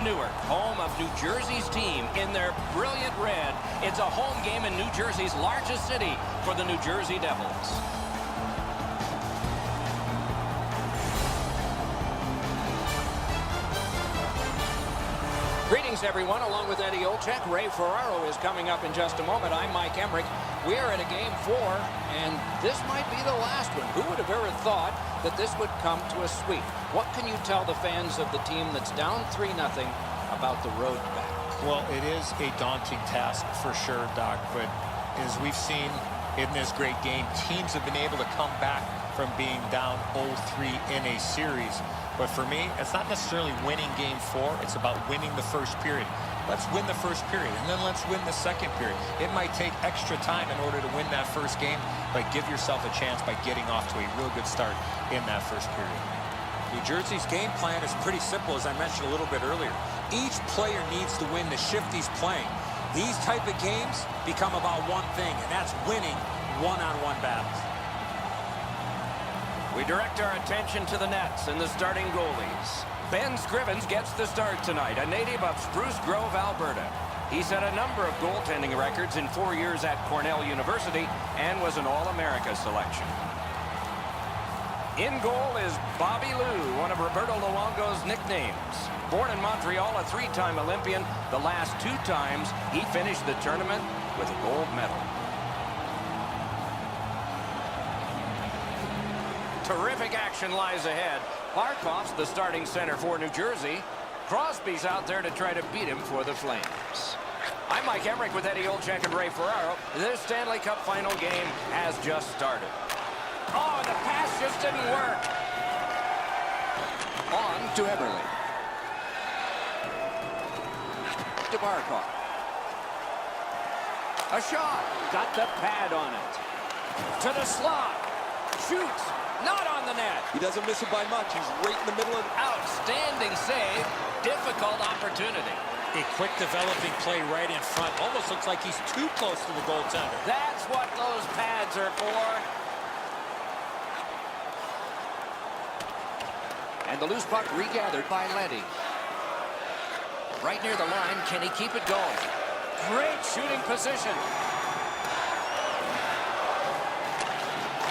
Newark, home of New Jersey's team in their brilliant red. It's a home game in New Jersey's largest city for the New Jersey Devils. Greetings, everyone. Along with Eddie Olczyk, Ray Ferraro is coming up in just a moment. I'm Mike Emmerich. We are at a Game 4, and this might be the last one. Who would have ever thought that this would come to a sweep? What can you tell the fans of the team that's down 3-0 about the road back? Well, it is a daunting task for sure, Doc, but as we've seen in this great game, teams have been able to come back from being down 0-3 in a series. But for me, it's not necessarily winning Game 4. It's about winning the first period. Let's win the first period, and then let's win the second period. It might take extra time in order to win that first game, but give yourself a chance by getting off to a real good start in that first period. New Jersey's game plan is pretty simple, as I mentioned a little bit earlier. Each player needs to win the shift he's playing. These type of games become about one thing, and that's winning one-on-one battles. We direct our attention to the Nets and the starting goalies. Ben Scrivens gets the start tonight, a native of Spruce Grove, Alberta. He set a number of goaltending records in 4 years at Cornell University and was an All-America selection. In goal is Bobby Lou, one of Roberto Luongo's nicknames. Born in Montreal, a 3-time Olympian, the last 2 times he finished the tournament with a gold medal. Terrific action lies ahead. Barkov's the starting center for New Jersey. Crosby's out there to try to beat him for the Flames. I'm Mike Emmerich with Eddie Olczyk and Ray Ferraro. This Stanley Cup final game has just started. Oh, the pass just didn't work. On to Eberle. To Barkov. A shot. Got the pad on it. To the slot. Shoots. Not on the net. He doesn't miss it by much. He's right in the middle of... Outstanding save. Difficult opportunity. A quick developing play right in front. Almost looks like he's too close to the goaltender. That's what those pads are for. And the loose puck regathered by Leddy. Right near the line. Can he keep it going? Great shooting position.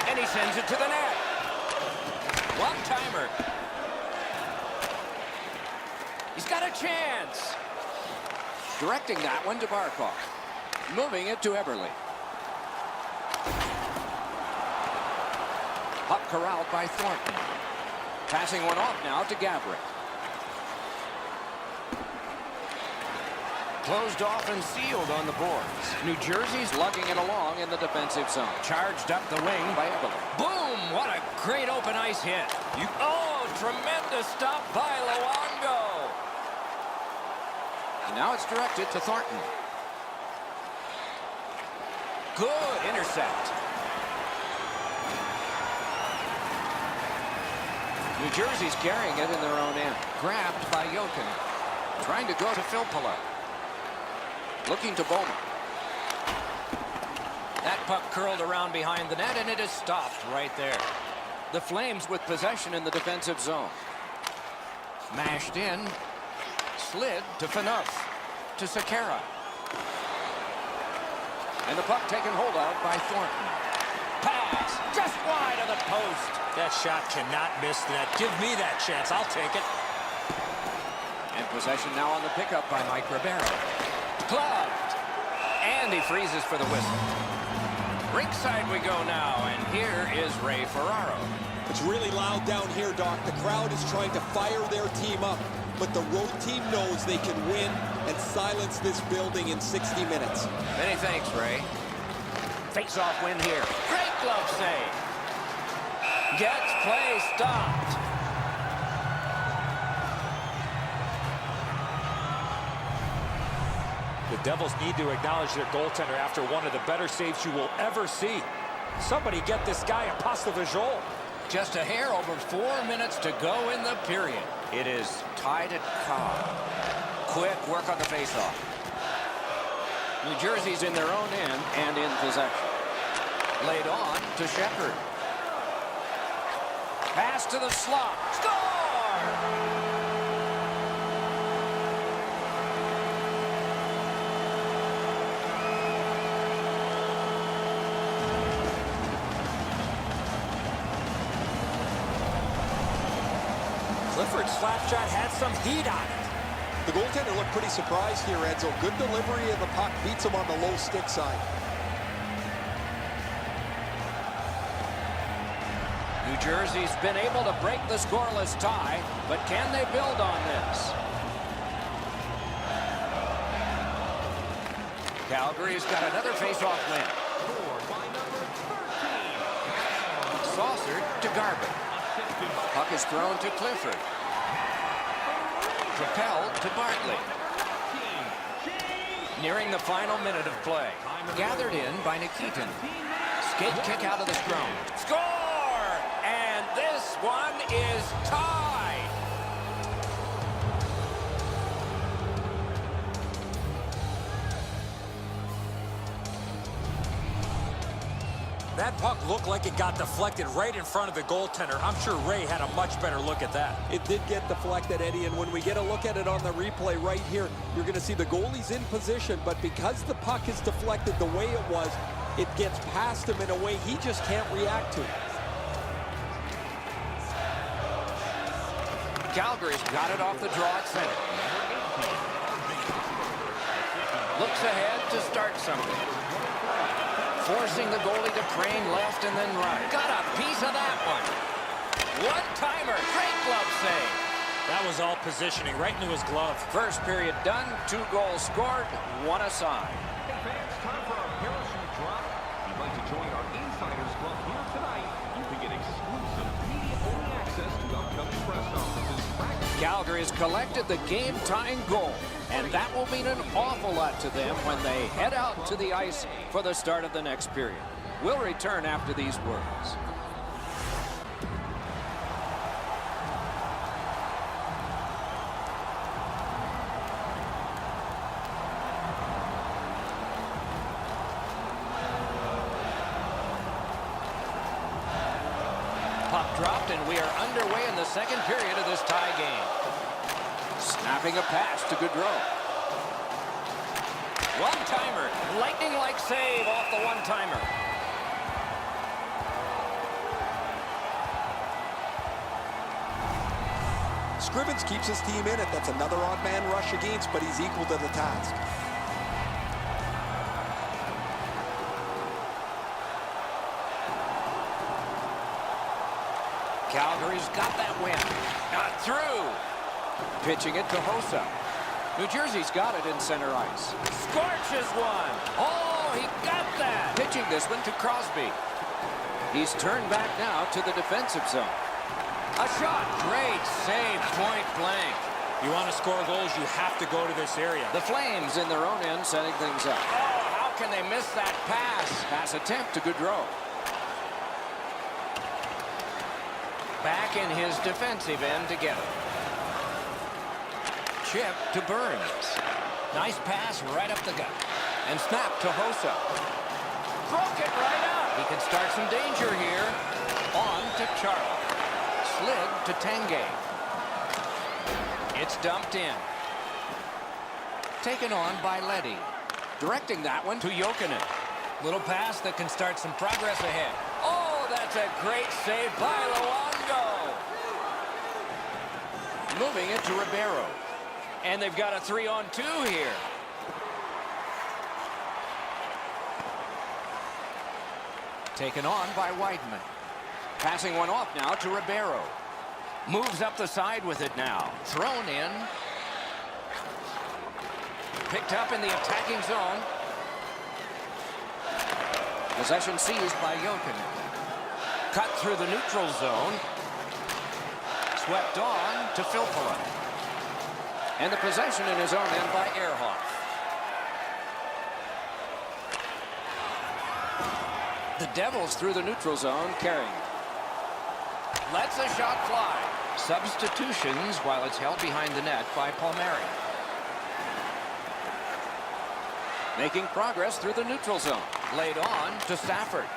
And he sends it to the net. One-timer. He's got a chance. Directing that one to Barkov. Moving it to Eberle. Puck corralled by Thornton. Passing one off now to Gabrick. Closed off and sealed on the boards. New Jersey's lugging it along in the defensive zone. Charged up the wing by Eberle. Boom! What a great open ice hit. Oh, tremendous stop by Luongo. And now it's directed to Thornton. Good intercept. New Jersey's carrying it in their own end. Grabbed by Jokin. Trying to go to Filppula. Looking to Bowman. That puck curled around behind the net, and it is stopped right there. The Flames with possession in the defensive zone. Mashed in. Slid to Phaneuf. To Sekera. And the puck taken hold of by Thornton. Pass. Just wide of the post. That shot cannot miss the net. Give me that chance. I'll take it. And possession now on the pickup by Mike Ribeiro. Gloved. And he freezes for the whistle. Rinkside we go now, and here is Ray Ferraro. It's really loud down here, Doc. The crowd is trying to fire their team up, but the road team knows they can win and silence this building in 60 minutes. Many thanks, Ray. Face-off win here. Great glove save. Gets play stopped. The Devils need to acknowledge their goaltender after one of the better saves you will ever see. Somebody get this guy a pass de visual. Just a hair over 4 minutes to go in the period. It is tied at Cobb. Quick work on the faceoff. New Jersey's in their own end and in possession. Laid on to Shepherd. Pass to the slot. Score! Clifford's slap shot had some heat on it. The goaltender looked pretty surprised here, Enzo. Good delivery of the puck, beats him on the low stick side. New Jersey's been able to break the scoreless tie, but can they build on this? Calgary's got another face-off win. Saucered to Garber. Puck is thrown to Clifford. Propelled to Bartley. Nearing the final minute of play. Gathered in by Nikitin. Skate kick out of the scrum. Score! And this one is tied. That puck looked like it got deflected right in front of the goaltender. I'm sure Ray had a much better look at that. It did get deflected, Eddie, and when we get a look at it on the replay right here, you're going to see the goalie's in position, but because the puck is deflected the way it was, it gets past him in a way he just can't react to. Calgary's got it off the draw at center. Looks ahead to start something. Forcing the goalie to crane left and then right. Got a piece of that one. One-timer. Great glove save. That was all positioning right into his glove. First period done. 2 goals scored. 1 aside. Hey fans, time for our parachute drop. If you'd like to join our Insiders Club here tonight, you can get exclusive media-only access to upcoming press conferences. Calgary's collected the game-tying goal, and that will mean an awful lot to them when they head out to the ice for the start of the next period. We'll return after these words. Puck dropped, and we are underway in the second period of this tie game. Snapping a pass to Gaudreau. One-timer. Lightning-like save off the one-timer. Scrivens keeps his team in it. That's another odd man rush against, but he's equal to the task. Calgary's got that win. Not through. Pitching it to Hossa. New Jersey's got it in center ice. Scorches one. Oh, he got that. Pitching this one to Crosby. He's turned back now to the defensive zone. A shot. Great save, point blank. You want to score goals, you have to go to this area. The Flames in their own end setting things up. Oh, how can they miss that pass? Pass attempt to Gaudreau. Back in his defensive end to get it. Chip to Burns. Nice pass right up the gut. And snap to Hossa. Broke it right up. He can start some danger here. On to Charlie. Slid to Tanguay. It's dumped in. Taken on by Leddy. Directing that one to Jokinen. Little pass that can start some progress ahead. Oh, that's a great save by Luongo. Moving it to Ribeiro. And they've got a 3-on-2 here. Taken on by Weidman. Passing one off now to Ribeiro. Moves up the side with it now. Thrown in. Picked up in the attacking zone. Possession seized by Jokinen. Cut through the neutral zone. Swept on to Filppula. And the possession in his own end by Ehrhoff. The Devils through the neutral zone carrying. Lets a shot fly. Substitutions while it's held behind the net by Palmieri. Making progress through the neutral zone. Laid on to Stafford.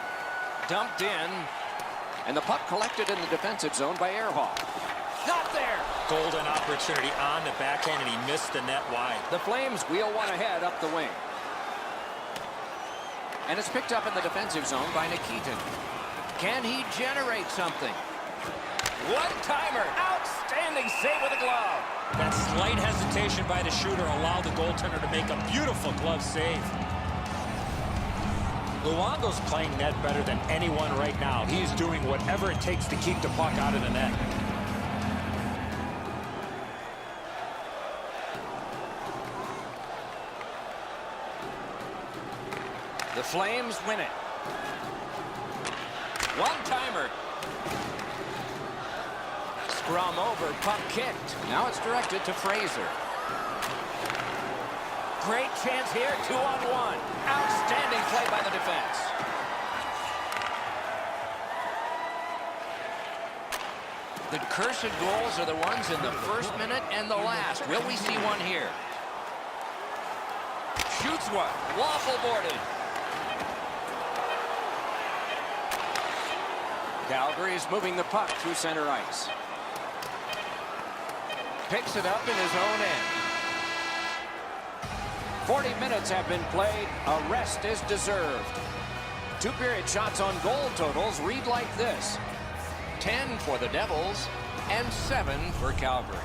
Dumped in. And the puck collected in the defensive zone by Ehrhoff. Not there. Golden opportunity on the backhand, and he missed the net wide. The Flames wheel one ahead up the wing. And it's picked up in the defensive zone by Nikitin. Can he generate something? One-timer. Outstanding save with a glove. That slight hesitation by the shooter allowed the goaltender to make a beautiful glove save. Luongo's playing net better than anyone right now. He's doing whatever it takes to keep the puck out of the net. The Flames win it. One-timer. Scrum over, puck kicked. Now it's directed to Fraser. Great chance here, 2-on-1. Outstanding play by the defense. The cursed goals are the ones in the first minute and the last. Will we see one here? Shoots one. Waffle boarded. Calgary is moving the puck through center ice. Picks it up in his own end. 40 minutes have been played. A rest is deserved. Two-period shots on goal totals read like this: 10 for the Devils and 7 for Calgary.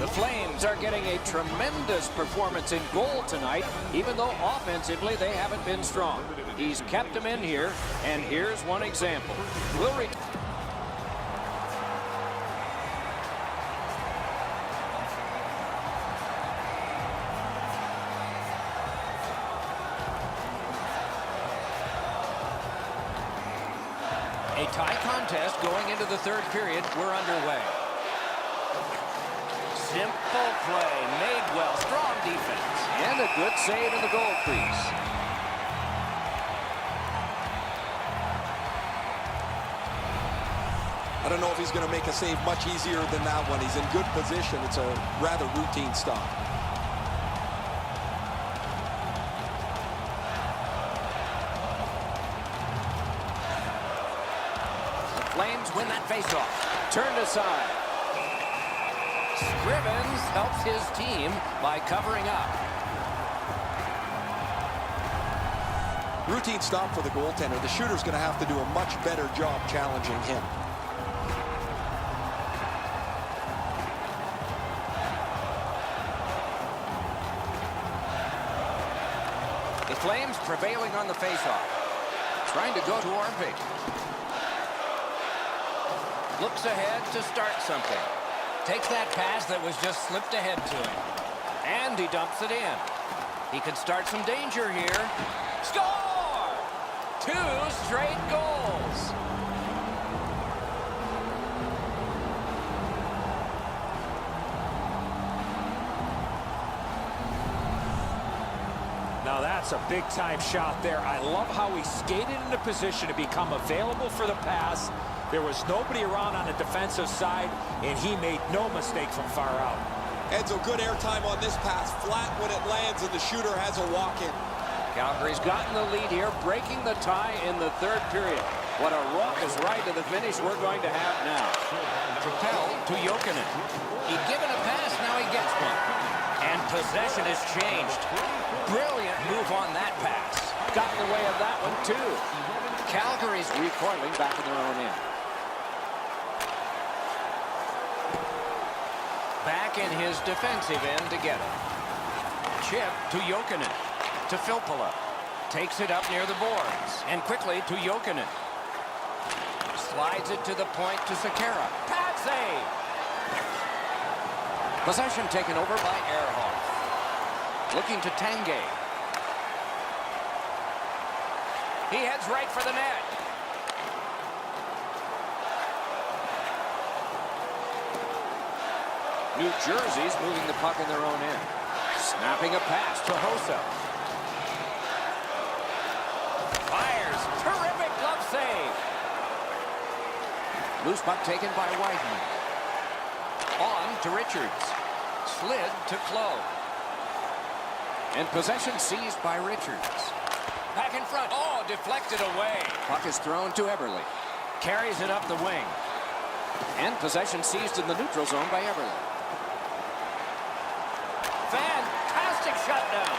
The Flames are getting a tremendous performance in goal tonight, even though offensively they haven't been strong. He's kept them in here, and here's one example. We'll return. A tie contest going into the third period. We're underway. Simple play, made well, strong defense, and a good save in the goal crease. I don't know if he's going to make a save much easier than that one. He's in good position. It's a rather routine stop. The Flames win that faceoff. Turned aside. Scrivens helps his team by covering up. Routine stop for the goaltender. The shooter's going to have to do a much better job challenging him. The Flames prevailing on the faceoff. Trying to go to Orpik. Looks ahead to start something. Takes that pass that was just slipped ahead to him. And he dumps it in. He could start some danger here. Score! 2 straight goals. Now that's a big-time shot there. I love how he skated into position to become available for the pass. There was nobody around on the defensive side, and he made no mistake from far out. Edzo, good airtime on this pass. Flat when it lands, and the shooter has a walk-in. Calgary's gotten the lead here, breaking the tie in the third period. What a raucous ride to the finish we're going to have now. Propelled to Jokinen. He'd given a pass, now he gets one. And possession has changed. Brilliant move on that pass. Got in the way of that one, too. Calgary's recoiling back in their own end. Back in his defensive end to get it. Chip to Jokinen. To Filppula. Takes it up near the boards. And quickly to Jokinen. Slides it to the point to Sekera. Pad save! Possession taken over by Ehrhoff. Looking to Tanguay. He heads right for the net. New Jersey's moving the puck in their own end. Snapping a pass to Hossa. Fires. Terrific glove save. Loose puck taken by Weidman. On to Richards. Slid to Clough. And possession seized by Richards. Back in front. Oh, deflected away. Puck is thrown to Eberle. Carries it up the wing. And possession seized in the neutral zone by Eberle. Fantastic shutdown.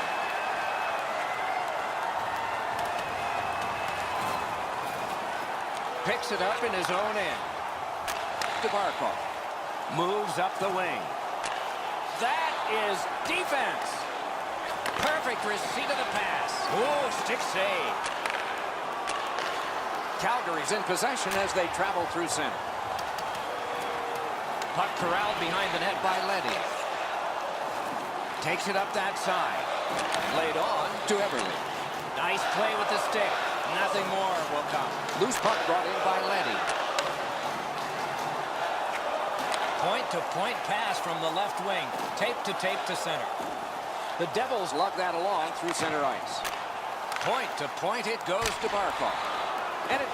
Picks it up in his own end. Barkov moves up the wing. That is defense. Perfect receipt of the pass. Oh, stick save. Calgary's in possession as they travel through center. Puck corralled behind the net by Leddy. Takes it up that side. Laid on to Everly. Nice play with the stick. Nothing more will come. Loose puck brought in by Leddy. Point-to-point pass from the left wing. Tape to center. The Devils lug that along through center ice. Point-to-point, it goes to Barkov. And it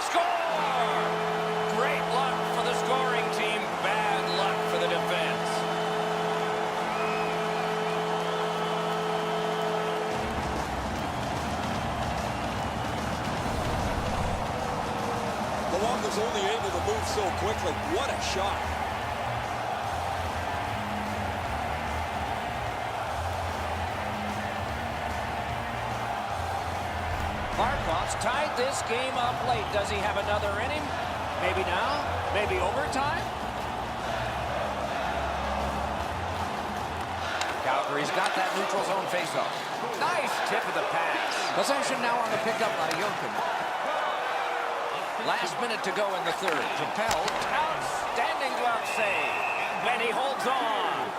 scores! Great luck for the scoring team. Bad luck for the defense. Luongo's only able to move so quickly. What a shot. Barkov's tied this game up late. Does he have another inning? Maybe now? Maybe overtime? Calgary's got that neutral zone faceoff. Nice tip of the pass. Possession now on the pickup by Jochen. Last minute to go in the third. Propelled. Outstanding glove save. And he holds on.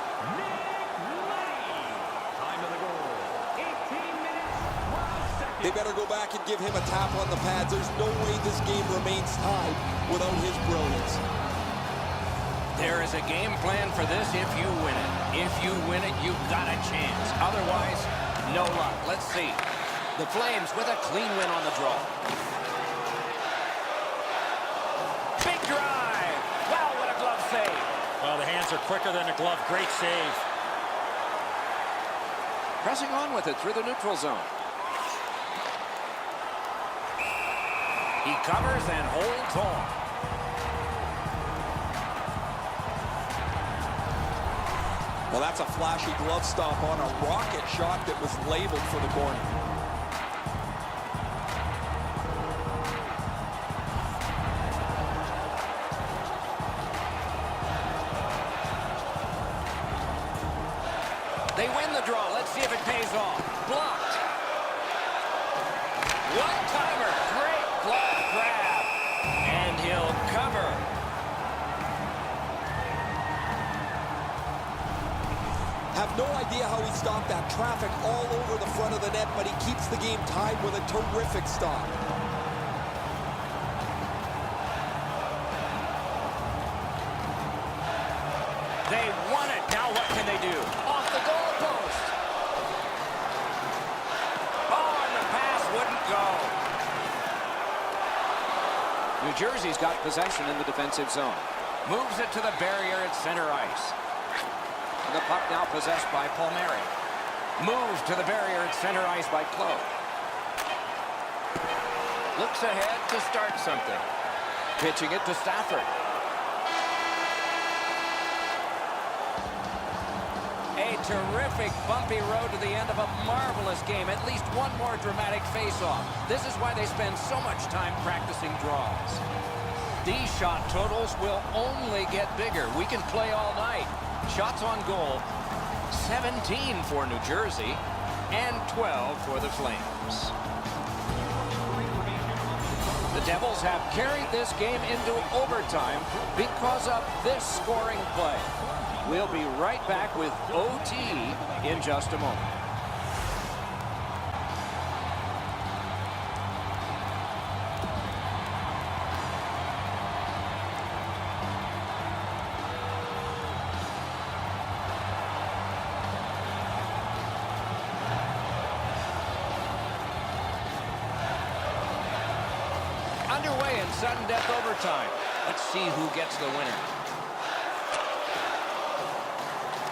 They better go back and give him a tap on the pads. There's no way this game remains tied without his brilliance. There is a game plan for this if you win it. If you win it, you've got a chance. Otherwise, no luck. Let's see. The Flames with a clean win on the draw. Big drive. Wow, what a glove save. Well, the hands are quicker than the glove. Great save. Pressing on with it through the neutral zone. He covers and holds on. Well, that's a flashy glove stop on a rocket shot that was labeled for the corner. They win the draw. Let's see if it pays off. Blocked. One-timer. Great glove grab. And he'll cover. Have no idea how he stopped that traffic all over the front of the net, but he keeps the game tied with a terrific stop. They won it. Now what can they do? Off the goal post. Oh, and the pass wouldn't go. New Jersey's got possession in the defensive zone. Moves it to the barrier at center ice. And the puck now possessed by Palmieri. Moves to the barrier at center ice by Clough. Looks ahead to start something. Pitching it to Stafford. A terrific bumpy road to the end of a marvelous game. At least one more dramatic face-off. This is why they spend so much time practicing draws. These shot totals will only get bigger. We can play all night. Shots on goal, 17 for New Jersey and 12 for the Flames. The Devils have carried this game into overtime because of this scoring play. We'll be right back with OT in just a moment. Underway in sudden death overtime. Let's see who gets the winner.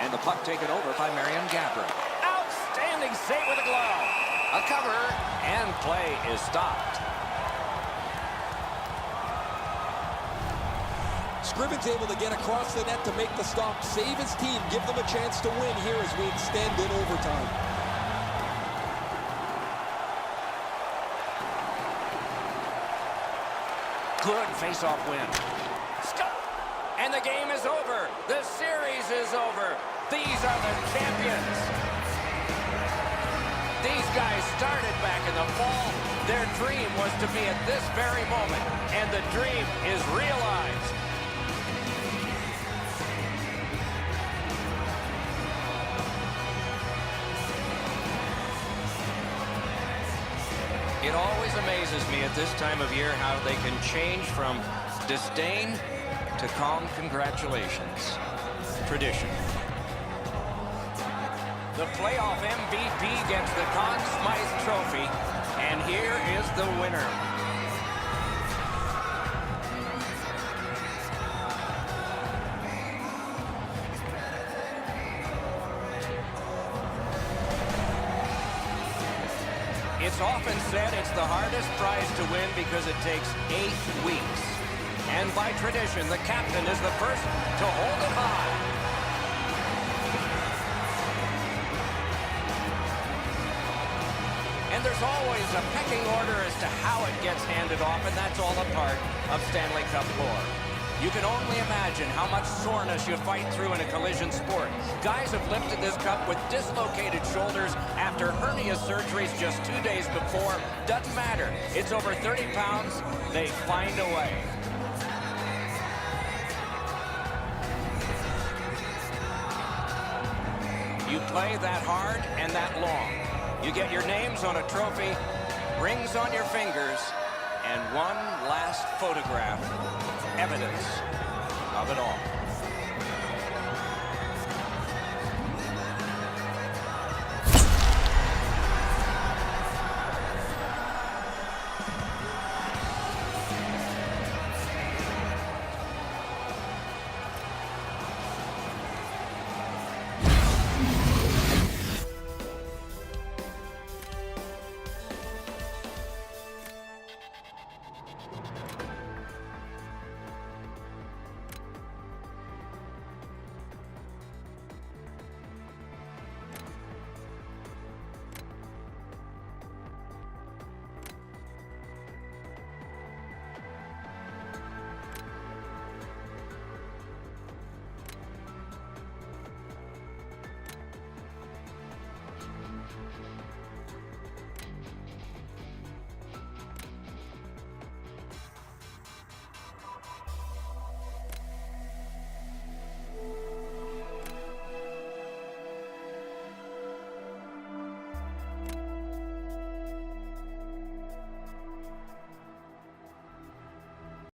And the puck taken over by Marion Gaborik. Outstanding save with a glove. A cover, and play is stopped. Scriven's able to get across the net to make the stop, save his team, give them a chance to win here as we extend in overtime. Good face-off win. And the game is over. The series is over. These are the champions. These guys started back in the fall. Their dream was to be at this very moment, and the dream is realized. It always amazes me at this time of year how they can change from disdain to calm congratulations. Tradition. The playoff MVP gets the Conn Smythe Trophy, and here is the winner. It's often said it's the hardest prize to win because it takes 8 weeks. And by tradition, the captain is the first to hold it high. And there's always a pecking order as to how it gets handed off, and that's all a part of Stanley Cup lore. You can only imagine how much soreness you fight through in a collision sport. Guys have lifted this cup with dislocated shoulders after hernia surgeries just 2 days before. Doesn't matter. It's over 30 pounds. They find a way. You play that hard and that long. You get your names on a trophy, rings on your fingers, and one last photograph, evidence of it all.